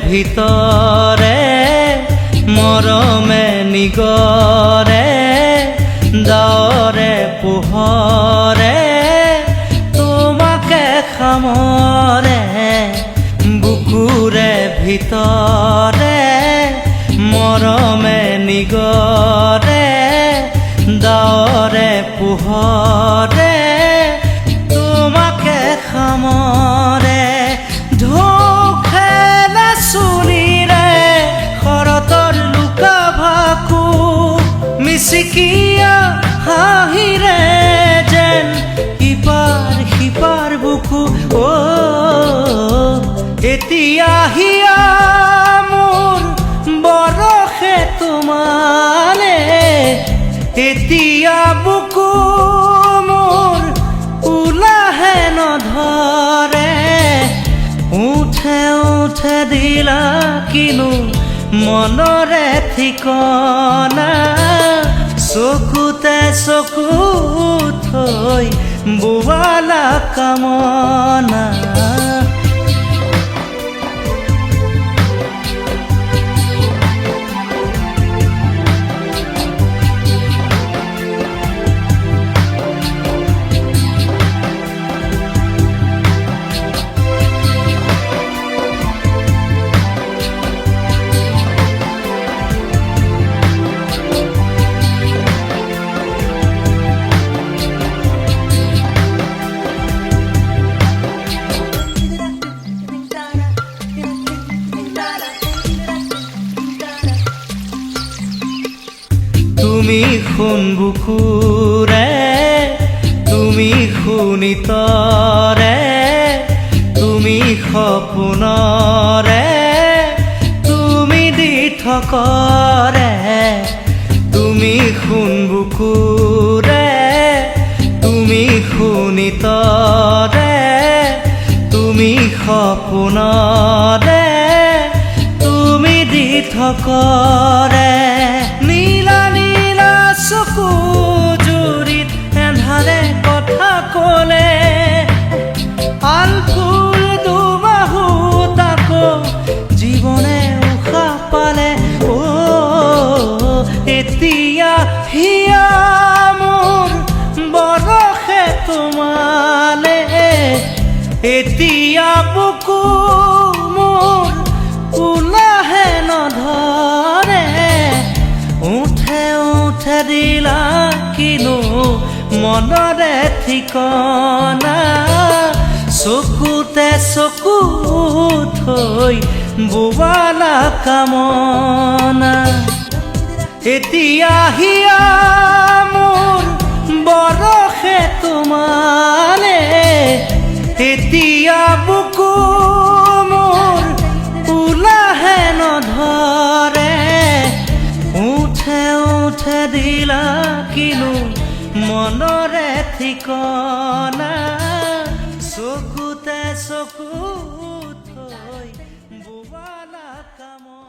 ভিতৰে মৰমে নিগৰে ডাৱৰে পোহৰে তোমাকে সামৰে বুকুৰে ভিতৰে মৰমে নিগৰে ডাৱৰে পোহৰে তোমাকে সামৰে ঢৌখেলা চুলিৰে শৰতৰ লুকা ভাকু মিচিকিয়া হাঁহিৰে যেন সিপাৰ বুকু এতিয়া হিয়া মোৰ বৰষে তোমালে এতিয়া বুকু মোৰ উলাহে নধৰে উঠে দিলা কিনো মনৰে ঠিকনা চকুতে চকু থৈ বোৱালা কামনা তুমি শুন বুকুৰে তুমি শুনিতৰে তুমি সপোনৰে তুমি দি থকৰে তুমি শুন বুকুৰে তুমি শুনিতৰে তুমি সপোনৰে তুমি দি থকৰে চকু জুৰিত এন্ধাৰে কথা ক'লে আলফুল দুবাহু তাকো জীৱনে উশাহ পালে এতিয়া হিয়া মোৰ বৰষে তোমালে এতিয়া বুকু মোৰ উলাহে নধৰে উঠে দিলা কিনো মনৰে ঠিকনা চকুতে চকু থৈ বোৱালা কামনা এতিয়া হিয়া মোৰ বৰষে তোমালে এতিয়া বুকু মোৰ উলাহে নধৰে উঠে দিলা কিনো মনৰে ঠিকনা চকুতে চকু থৈ বোৱালা কামনা